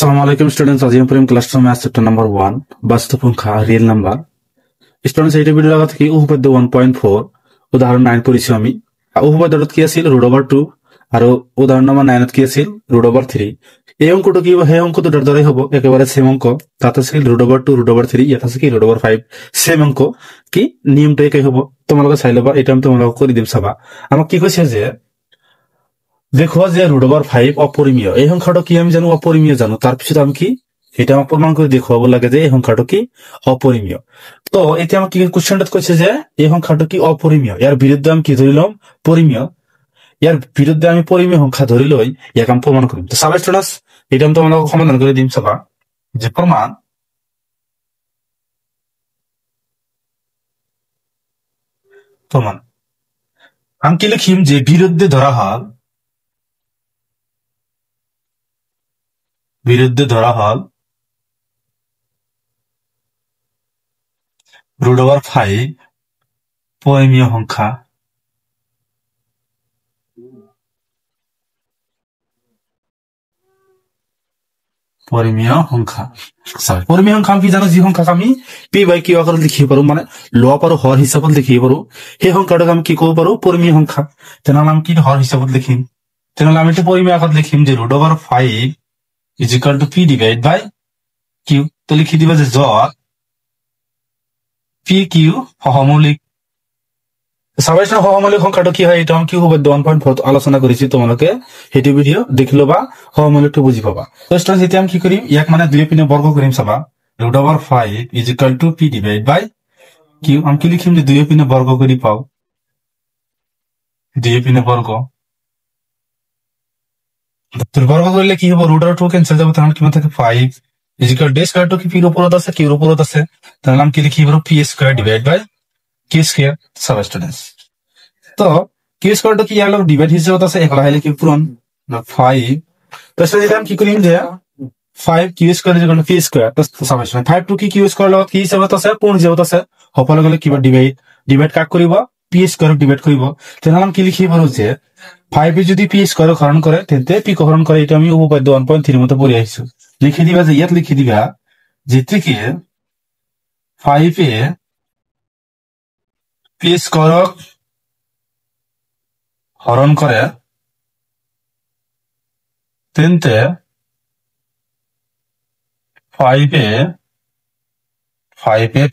Assalamualaikum students, আজি আমি classroom math chapter number 1 বাস্তৱ সংখ্যা ৰিয়েল নাম্বাৰ স্টুডেন্টস এইটো ভিডিঅ লগত কি উপপাদ্য 1.4 উদাহৰণ 9 পঢ়িছো আমি উপপাদ্যত কি আছিল √2 আৰু উদাহৰণ নম্বৰ 9 ত কি আছিল √3 এই অংকটো কি হয় অংকটো দৰে হ'ব একেবাৰে সেম অংক তাত আছিল √2 √3 ইয়াত আছে কি √5 সেম অংক কি নিয়মটো একে হ'ব তোমালোকে চাই লবা এটা আমি তোমালোকক কৰি দিম চাবা আমাক কি কৈছে যে দেখো যে √5 অপরিমেয় এই সংখ্যাটা কি আমি জানো অপরিমেয় জানো তার পিছত আমি কি এটা আমাক প্রমাণ করে দেখাবো লাগে যে এই সংখ্যাটা কি অপরিমেয় তো এটা আমাক কি কোশ্চেনটা কইছে যে এই সংখ্যাটা কি অপরিমেয় এর বিরুদ্ধে আমি কি ধরিলাম পরিমেয় এর বিরুদ্ধে আমি পরিমেয় সংখ্যা ধরি লই ইয়াক আমি প্রমাণ করিম তো সাব স্টুডেন্টস এটা আমি তোমালোকক সমাধান করে দিম সবা যে প্রমাণ আমি কি লিখিম যে বিরুদ্ধে ধরা হল √5 পরিমেয় সংখ্যা পরিমেয় সংখ্যা আমি কি জানো যি সংখ্যাক আমি p/q আকাৰত লিখিব পাৰো মানে লব আৰু হৰ হিচাপত লিখিব পাৰো সেই সংখ্যাটোক আমি কি ক'ব পাৰো পৰিমেয় সংখ্যা তেনেহলে আমি কি হৰ হিচাপত লিখিম তেনেহলে আমি এটা পৰিমেয় আকাৰত লিখিম যে √5 = p/q তো লিখি দিবা যে যত pq সহমৌলিক সাবাইছনা সহমৌলিক সংখ্যাটো কি হয় এটা আমি কি উপপাদ্য 1.4 আলোচনা কৰিছি তোমালোকে হেতু ভিডিও দেখিলো বা সহমৌলিকটো বুজি পাবা তো স্টুডেন্টস এতিয়া আমি কি কৰিম ইয়াক মানে দুই পিনে বৰ্গ কৰিম চাবা √5 = p/q আমি কি লিখিম যে দুই পিনে বৰ্গ কৰি পাও দুই পিনে বৰ্গ তো বৰ্গ কৰিলে কি হ'ব √2 ক্যান্সেল যাব তাহলে কিমান থাকে 5 = d² কি p এর উপৰত আছে q এৰ উপৰত আছে তাহলে আমি কি লিখিব p² q square sub students তো q স্কয়ার তো কি ইয়ার লগ ডিভাইড হিসাবত আছে একলা হইলে কি পূরণ 5 তো সেটা আমি কি করিম যে 5 q স্কয়ার = p স্কয়ার তো সাব স্টুডেন্ট 5 টু কি q স্কয়ার লগ কি হিসাবত আছে পূর্ণ হিসাবত আছে হপলে গলে কিবা ডিভাইড কাক করিব p স্কয়ার ডিভাইড করিব তাহলে আমি কি লিখি পারো যে 5 এ যদি p স্কয়ার হরণ করে তেতে p হরণ করে এটা আমি উপপাদ্য 1.3 এর মতো পড়ি আইছো লিখি দিবা যে ইয়াত লিখি দিবা যে থেকে 5 এ p স্কয়ার হরণ করে তেতে 5 এ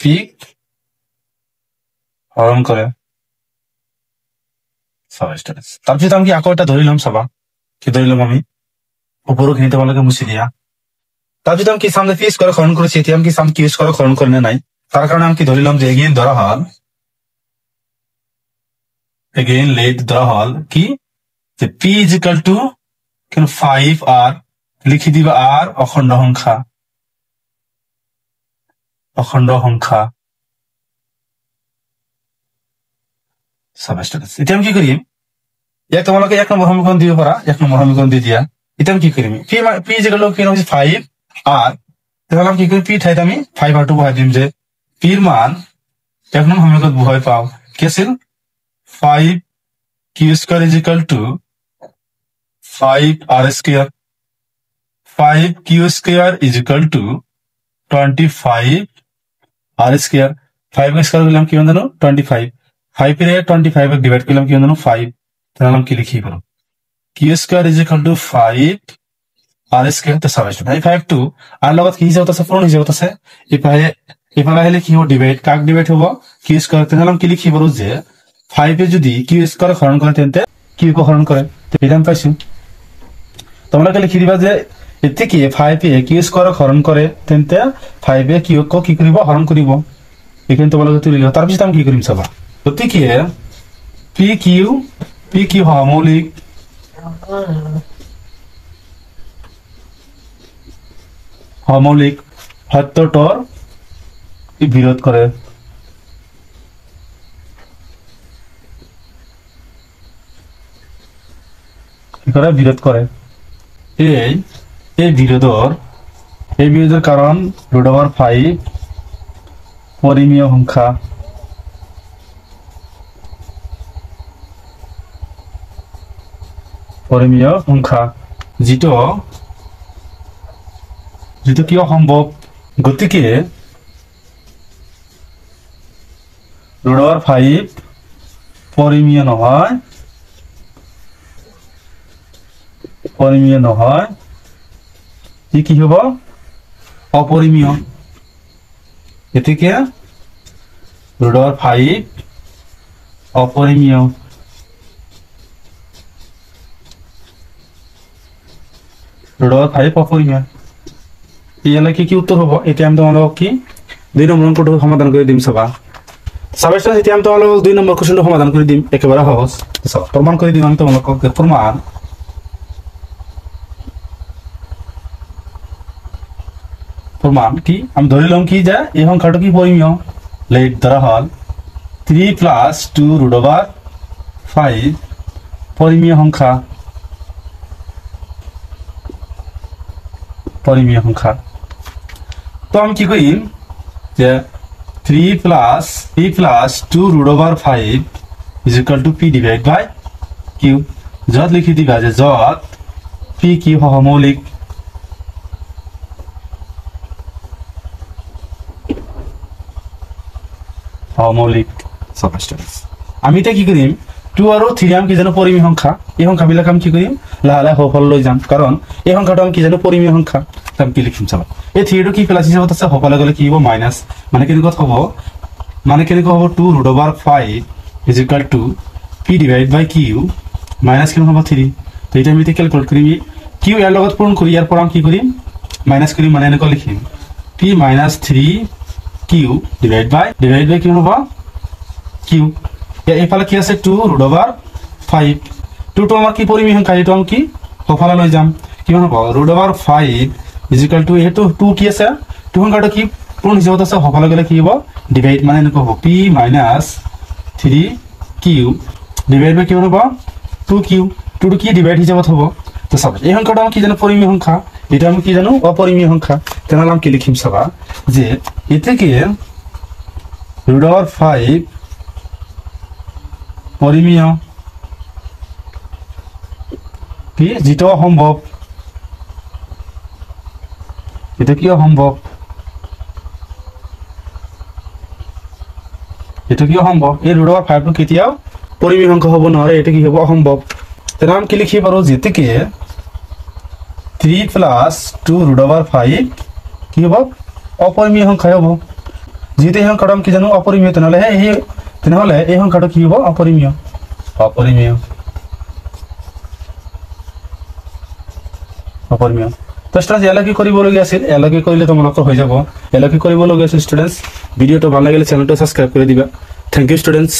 p হরণ করে সাবস্ট্যান্স তারপর আমি কি আকরটা ধরিলাম সবা কি ধরিলাম আমি উপরও কিনে তোমাকে মুছে দিয়া তারপর আমি কি সামনে p স্কয়ার হরণ করেছি এটি আমি কি সাম q স্কয়ার হরণ করে নাই তার কারণে আমি কি ধরিলাম যে এগেইন ধরা হল again let the hall কি যে p = কেন 5 আর লিখি দিবা আর অখণ্ড সংখ্যা সাবস্ট্যান্স এটা আমি কি করি এক তোমাকে এক নম্বর সমীকরণ দিব পারা এক নম্বর সমীকরণ দিয়ে দিয়া এটা আমি কি করি p = কেন 5 আর তাহলে আমি কি করি p ঠাইতে আমি 5 আর 2 বহাই দিম যে p এর মান এক নম্বর সমীকরণ বহাই পাও কি আছিল 5 q square = 5 r square 5 q square = 25 r square 5 square করলাম কি জানো 25 5 এর 25 এর ডিভাইড করলাম কি জানো 5 তাহলে আমি কি লিখি পারো q স্কয়ার = 5 r স্কয়ার তো সবাই শুনে 5 টু আর লগত কি হিসাব আছে পূরণ হিসাব আছে এপারে হলে কি হবে ডিভাইড কাক ডিভাইড হবে q স্কয়ার তাহলে আমি কি লিখি পারো যে 5 এ যদি q স্কয়ার হরণ করে তেতে q কে হরণ করে তো এটা আমি পাইছি তোমরা কি লিখি দিবা যে এতে কি 5 এ q স্কয়ার হরণ করে তেতে 5 এ q কে কি করিব হরণ করিব এখানে তোমরা তুলি লিখো তার পিছনে আমি কি করিম সবা তো কি pq মৌলিক সত্যটোর বিরোধ করে বিরোধ করে এই বিরোধের কারণ √5 পরিমেয় সংখ্যা পরিমেয় সংখ্যা যেটো যিটো কি অসম্ভৱ গতিকে √5 পৰিমেয় নহয় ই কি হ'ব অপৰিমেয় গতিকে √5 অপৰিমেয় √5 অপৰিমেয় ইয়ালে কি উত্তৰ হ'ব এতিয়া আমি তোমালোকক কি 2 নম্বৰ অংকটো সমাধান কৰি দিম চাবা স্টুডেন্টস এতিয়া আমি তোমালোকক 2 নম্বৰ কোশ্চেনটো সমাধান কৰি দিম একেবাৰে সহজ চাবা প্ৰমাণ কৰি দিম আমি তোমালোকক প্রমাণ কি আমি ধরে লম কি যে এই সংখ্যাটা কি পরিমেয় লেট ধরা হল 3 + 2 √5 পরিমেয় সংখ্যা তো আমি কি করিম যে 3 + 2 √5 = p / q যত লিখি দিবা যে যত p কি সহমৌলিক অমৌলিক সাবস্টেন্স আমি এটা কি করিম 2 আৰু 3 আম কি জানো পৰিমেয় সংখ্যা এই সংখ্যাবিলাক আমি কি কৰিম লাহে সফল লৈ যাম কাৰণ এই সংখ্যাটো আমি কি জানো পৰিমেয় সংখ্যা তাম কি লিখিম চাবা এই 3 টো কি প্লাস হিচাপত আছে সফল গলে কি হ'ব মাইনাস মানে কেনেকৈ হ'ব 2 √5 = p / q মাইনাস কিমান হ'ব 3 তো এটা আমি ক্যালকুলেট কৰিম q ইয়াৰ লগত পূৰণ কৰি ইয়াৰ পৰা কি কৰিম মাইনাস কৰিম মানে এনেকৈ লিখিম p - 3q / কি হ'ব q এইফালে কি আছে 2 √5 2 টো আমাৰ কি পৰিমেয় সংখ্যা এইটো আমি কি সফল লৈ যাম কিমান হ'ব √5 = এইটো 2 কি আছে 2 সংখ্যাটো কি পূৰণ হিচাপত আছে সফল গলে কি হ'ব ডিভাইড মানে এনেকৈ হ'ব p - 3q / কি হ'ব 2q 2 টো কি ডিভাইড হিচাপত হ'ব তো চাবা এই সংখ্যাটো আমি কি জানো পৰিমেয় সংখ্যা এটা আমি কি জানো অপরিমেয় সংখ্যা তেনাল আমি কি লিখিম চাবা যে এতে √5 পরিমেয় কি যেটা অসম্ভব এটা কি অসম্ভব এই √5 টো কেতিয়াও পরিমেয় সংখ্যা হ'ব নোৱাৰে এটা কি হ'ব অসম্ভব তেনে আমি কি লিখি পাৰো যেতে 3 + 2 √5 কি হ'ব অপরিমেয় সংখ্যা হ'ব যেতে সংখ্যাটো আমি কি জানো অপরিমেয় তেনেহলে এই সংখ্যাটো কি হ'ব অপরিমেয় তো স্টুডেন্টস এলাকি কৰিবলগীয়া আছিল এলাকি কৰিলে তোমালোকৰ হৈ যাব এলাকি কৰিবলগীয়া আছিল স্টুডেন্টস ভিডিওটো ভাল লাগিলে চ্যানেলটো সাবস্ক্ৰাইব কৰি দিবা থ্যাংক ইউ স্টুডেন্টস